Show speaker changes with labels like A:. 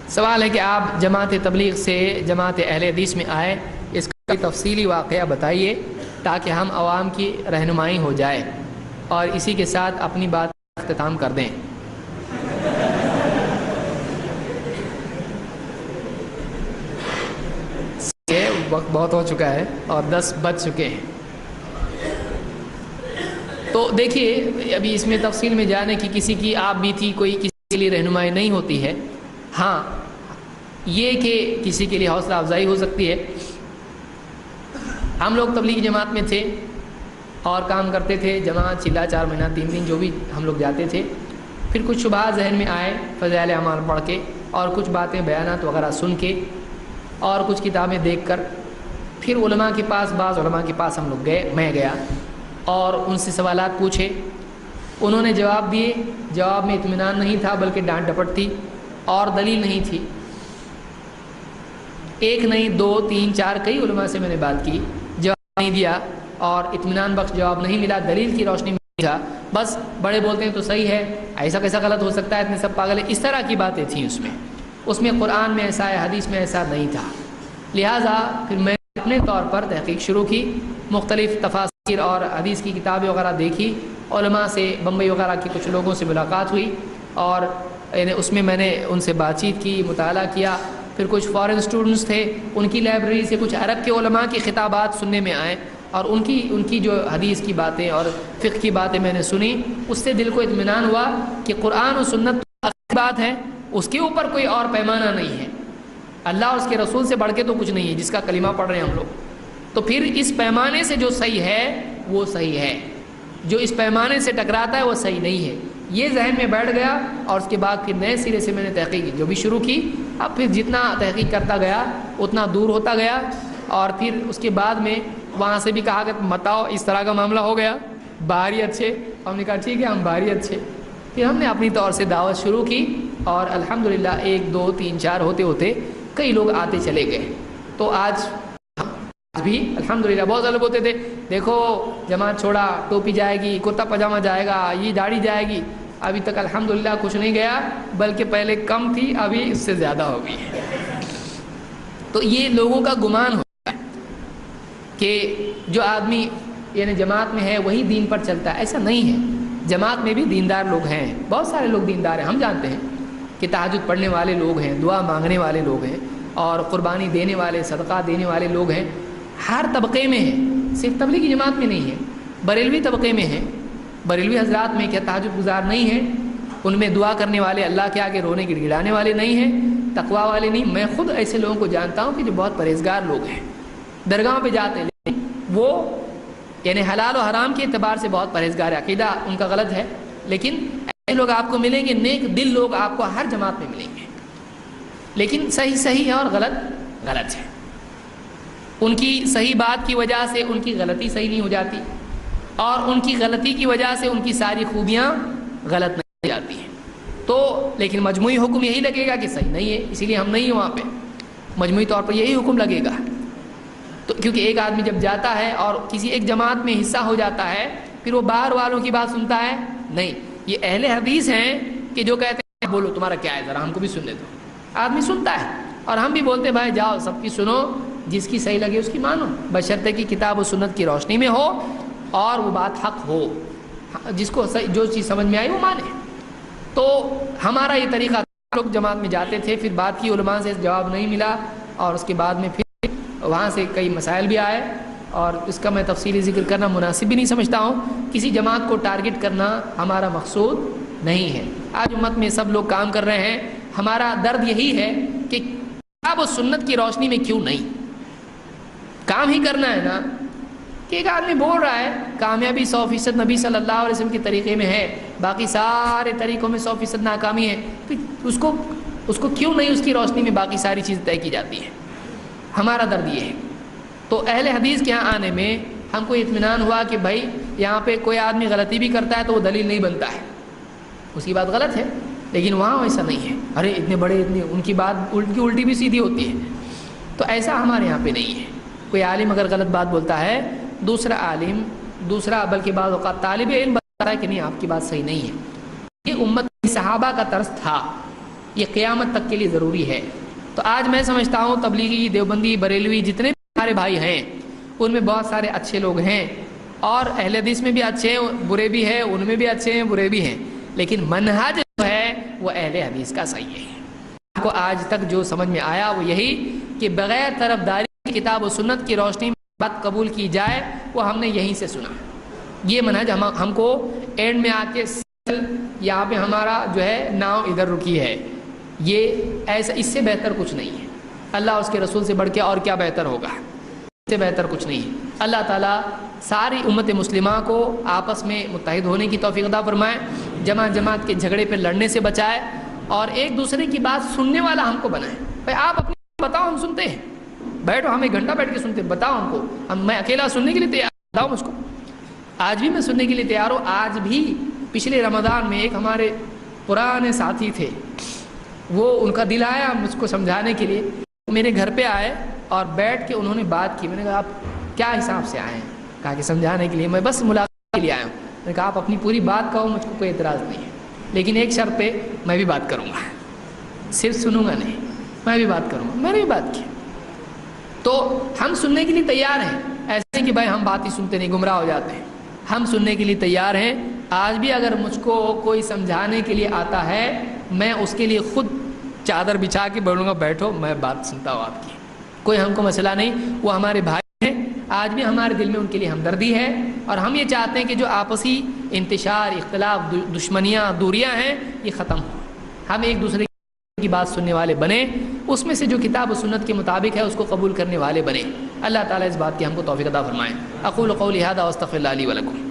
A: سوال ہے کہ آپ جماعت تبلیغ سے جماعت اہل حدیث میں آئے، اس کا تفصیلی واقعہ بتائیے تاکہ ہم عوام کی رہنمائی ہو جائے، اور اسی کے ساتھ اپنی بات کا اختتام کر دیں۔ وقت بہت ہو چکا ہے اور 10 بج چکے ہیں، تو دیکھیے ابھی اس میں تفصیل میں جانے کی کسی کی آپ بھی تھی، کوئی کسی کے لیے رہنمائی نہیں ہوتی ہے۔ ہاں یہ کہ کسی کے لیے حوصلہ افزائی ہو سکتی ہے۔ ہم لوگ تبلیغ جماعت میں تھے اور کام کرتے تھے، جماعت چلا 4 مہینہ 3 دن جو بھی ہم لوگ جاتے تھے، پھر کچھ شبہات ذہن میں آئے فضائل اعمال پڑھ کے اور کچھ باتیں بیانات وغیرہ سن کے اور کچھ کتابیں دیکھ کر، پھر علماء کے پاس، بعض علماء کے پاس ہم لوگ گئے، میں گیا اور ان سے سوالات پوچھے، انہوں نے جواب دیے، جواب میں اطمینان نہیں تھا بلکہ ڈانٹ ڈپٹ تھی اور دلیل نہیں تھی۔ ایک نہیں 2 3 4 کئی علماء سے میں نے بات کی، جواب نہیں دیا اور اطمینان بخش جواب نہیں ملا، دلیل کی روشنی میں نہیں تھا، بس بڑے بولتے ہیں تو صحیح ہے، ایسا کیسا غلط ہو سکتا ہے، اتنے سب پاگل ہیں، اس طرح کی باتیں تھیں اس میں قرآن میں ایسا ہے، حدیث میں ایسا نہیں تھا۔ لہٰذا پھر میں اپنے طور پر تحقیق شروع کی، مختلف تفاسیر اور حدیث کی کتابیں وغیرہ دیکھی، علماء سے بمبئی وغیرہ کے کچھ لوگوں سے ملاقات ہوئی اور اس میں میں نے ان سے بات چیت کی، مطالعہ کیا، پھر کچھ فارن اسٹوڈنٹس تھے، ان کی لائبریری سے کچھ عرب کے علماء کی خطابات سننے میں آئے اور ان کی جو حدیث کی باتیں اور فقہ کی باتیں میں نے سنی، اس سے دل کو اطمینان ہوا کہ قرآن و سنت کی بات ہے، اس کے اوپر کوئی اور پیمانہ نہیں ہے، اللہ اور اس کے رسول سے بڑھ کے تو کچھ نہیں ہے جس کا کلمہ پڑھ رہے ہیں ہم لوگ، تو پھر اس پیمانے سے جو صحیح ہے وہ صحیح ہے، جو اس پیمانے سے ٹکراتا ہے وہ صحیح نہیں ہے، یہ ذہن میں بیٹھ گیا۔ اور اس کے بعد پھر نئے سرے سے میں نے تحقیق جو بھی شروع کی، اب پھر جتنا تحقیق کرتا گیا اتنا دور ہوتا گیا، اور پھر اس کے بعد میں وہاں سے بھی کہا کہ متاؤ اس طرح کا معاملہ ہو گیا، باہری اچھے، ہم نے کہا ٹھیک ہے ہم باہری اچھے، پھر ہم نے اپنی طور سے دعوت شروع کی اور الحمدللہ 1 2 3 4 ہوتے ہوتے کئی لوگ آتے چلے گئے۔ تو آج بھی الحمدللہ بہت سارے لوگ ہوتے تھے، دیکھو جماعت چھوڑا، ٹوپی جائے گی، کرتا پاجامہ جائے گا، یہ داڑھی جائے گی، ابھی تک الحمدللہ کچھ نہیں گیا، بلکہ پہلے کم تھی ابھی اس سے زیادہ ہو گئی ہے۔ تو یہ لوگوں کا گمان ہوتا ہے کہ جو آدمی یعنی جماعت میں ہے وہی دین پر چلتا ہے، ایسا نہیں ہے، جماعت میں بھی دیندار لوگ ہیں، بہت سارے لوگ دیندار ہیں، ہم جانتے ہیں کہ تہجد پڑھنے والے لوگ ہیں، دعا مانگنے والے لوگ ہیں اور قربانی دینے والے، صدقہ دینے والے لوگ ہیں، ہر طبقے میں ہیں، صرف تبلیغی جماعت میں نہیں ہے، بریلوی طبقے میں ہیں، بریلوی حضرات میں کیا تہجد گزار نہیں ہیں، ان میں دعا کرنے والے، اللہ کے آگے رونے گڑ گڑانے والے نہیں ہیں، تقوی والے نہیں، میں خود ایسے لوگوں کو جانتا ہوں کہ جو بہت پرہیزگار لوگ ہیں، درگاہوں پہ جاتے ہیں لیکن وہ یعنی حلال و حرام کے اعتبار سے بہت پرہیزگار ہے، عقیدہ ان کا غلط ہے، لیکن ایسے لوگ آپ کو ملیں گے، نیک دل لوگ آپ کو ہر جماعت میں ملیں گے، لیکن صحیح صحیح ہے اور غلط غلط ہے، ان کی صحیح بات کی وجہ سے ان کی غلطی صحیح نہیں ہو جاتی، اور ان کی غلطی کی وجہ سے ان کی ساری خوبیاں غلط نہیں ہو جاتی ہیں، تو لیکن مجموعی حکم یہی لگے گا کہ صحیح نہیں ہے، اسی لیے ہم نہیں ہیں وہاں پہ، مجموعی طور پر یہی حکم لگے گا، تو کیونکہ ایک آدمی جب جاتا ہے اور کسی ایک جماعت میں حصہ ہو جاتا ہے پھر وہ باہر والوں کی بات سنتا ہے نہیں، یہ اہل حدیث ہیں کہ جو کہتے ہیں بولو تمہارا کیا ہے ذرا ہم کو بھی سننے دو، آدمی سنتا ہے اور ہم بھی بولتے ہیں بھائی جاؤ سب کی سنو، جس کی صحیح لگے اس کی مانو، بشرطے کہ کتاب و سنت کی روشنی میں ہو اور وہ بات حق ہو، جس کو جو چیز سمجھ میں آئی وہ مانے۔ تو ہمارا یہ طریقہ، لوگ جماعت میں جاتے تھے، پھر بات کی علماء سے جواب نہیں ملا اور اس کے بعد میں پھر وہاں سے کئی مسائل بھی آئے، اور اس کا میں تفصیلی ذکر کرنا مناسب بھی نہیں سمجھتا ہوں، کسی جماعت کو ٹارگٹ کرنا ہمارا مقصود نہیں ہے، آج امت میں سب لوگ کام کر رہے ہیں، ہمارا درد یہی ہے کہ کتاب و سنت کی روشنی میں کیوں نہیں، کام ہی کرنا ہے نا، کہ ایک آدمی بول رہا ہے کامیابی 100% نبی صلی اللہ علیہ وسلم کے طریقے میں ہے، باقی سارے طریقوں میں 100% ناکامی ہے، تو اس کو کیوں نہیں اس کی روشنی میں باقی ساری چیزیں طے کی جاتی ہیں، ہمارا درد یہ ہے۔ تو اہل حدیث کے یہاں آنے میں ہم کو اطمینان ہوا کہ بھائی یہاں پہ کوئی آدمی غلطی بھی کرتا ہے تو وہ دلیل نہیں بنتا ہے، اس کی بات غلط ہے، لیکن وہاں ایسا نہیں ہے، ارے اتنے بڑے ان کی بات الٹی بھی سیدھی ہوتی ہے، تو ایسا ہمارے یہاں پہ نہیں ہے، کوئی عالم اگر غلط بات بولتا ہے دوسرا عالم، دوسرا بلکہ بعض اوقات طالب علم بتاتا ہے کہ نہیں آپ کی بات صحیح نہیں ہے، یہ امت صحابہ کا طرز تھا، یہ قیامت تک کے لیے ضروری ہے۔ تو آج میں سمجھتا ہوں تبلیغی، دیوبندی، بریلوی جتنے بھی ہمارے بھائی ہیں ان میں بہت سارے اچھے لوگ ہیں، اور اہل حدیث میں بھی اچھے ہیں، برے بھی ہیں، ان میں بھی اچھے ہیں، برے بھی ہیں، لیکن منہج جو ہے وہ اہل حدیث کا صحیح ہے۔ آپ کو آج تک جو سمجھ میں آیا وہ یہی کہ بغیر طرفداری کتاب و سنت کی روشنی میں بات قبول کی جائے، وہ ہم نے یہیں سے سنا۔ یہ منہج ہم کو اینڈ میں آ کے یہاں پہ ہمارا جو ہے ناؤ ادھر رکی ہے، یہ ایسا، اس سے بہتر کچھ نہیں ہے۔ اللہ اس کے رسول سے بڑھ کے اور کیا بہتر ہوگا، اس سے بہتر کچھ نہیں ہے۔ اللہ تعالیٰ ساری امت مسلمہ کو آپس میں متحد ہونے کی توفیق عطا فرمائے، جماعت کے جھگڑے پہ لڑنے سے بچائے، اور ایک دوسرے کی بات سننے والا ہم کو بنائے۔ بھائی آپ اپنی بتاؤ، ہم سنتے ہیں، بیٹھو، ہم 1 گھنٹہ بیٹھ کے سنتے ہیں، بتاؤ ہم کو، میں اکیلا سننے کے لیے تیار، بتاؤ مجھ کو۔ آج بھی میں سننے کے لیے تیار ہوں۔ آج بھی پچھلے رمضان میں ایک ہمارے پرانے ساتھی تھے، وہ ان کا دل آیا مجھ کو سمجھانے کے لیے، میرے گھر پہ آئے اور بیٹھ کے انہوں نے بات کی۔ میں نے کہا آپ کیا حساب سے آئے ہیں؟ کہا کہ سمجھانے کے لیے، میں بس ملاقات کے لیے آیا ہوں۔ میں نے کہا آپ اپنی پوری بات کہو، مجھ کو کوئی اعتراض نہیں ہے، لیکن ایک شرط پہ میں بھی بات کروں گا، صرف سنوں گا نہیں، میں بھی بات کروں گا۔ میں نے بھی بات کی۔ تو ہم سننے کے لیے تیار ہیں، ایسے نہیں کہ بھائی ہم بات ہی سنتے نہیں گمراہ ہو جاتے ہیں، ہم سننے کے لیے تیار ہیں۔ آج بھی اگر مجھ کو کوئی سمجھانے کے لیے آتا ہے، میں اس کے لیے خود چادر بچھا کے بولوں گا بیٹھو، میں بات سنتا ہوں آپ کی، کوئی ہم کو مسئلہ نہیں۔ وہ ہمارے بھائی ہیں، آج بھی ہمارے دل میں ان کے لیے ہمدردی ہے، اور ہم یہ چاہتے ہیں کہ جو آپسی انتشار، اختلاف، دشمنیاں، دوریاں ہیں، یہ ختم ہو، ہم ایک دوسرے کی بات سننے والے بنیں، اس میں سے جو کتاب و سنت کے مطابق ہے اس کو قبول کرنے والے بنیں۔ اللہ تعالیٰ اس بات کی ہم کو توفیق عطا فرمائے۔ اقول قولی ھذا واستغفر اللہ لی ولکم۔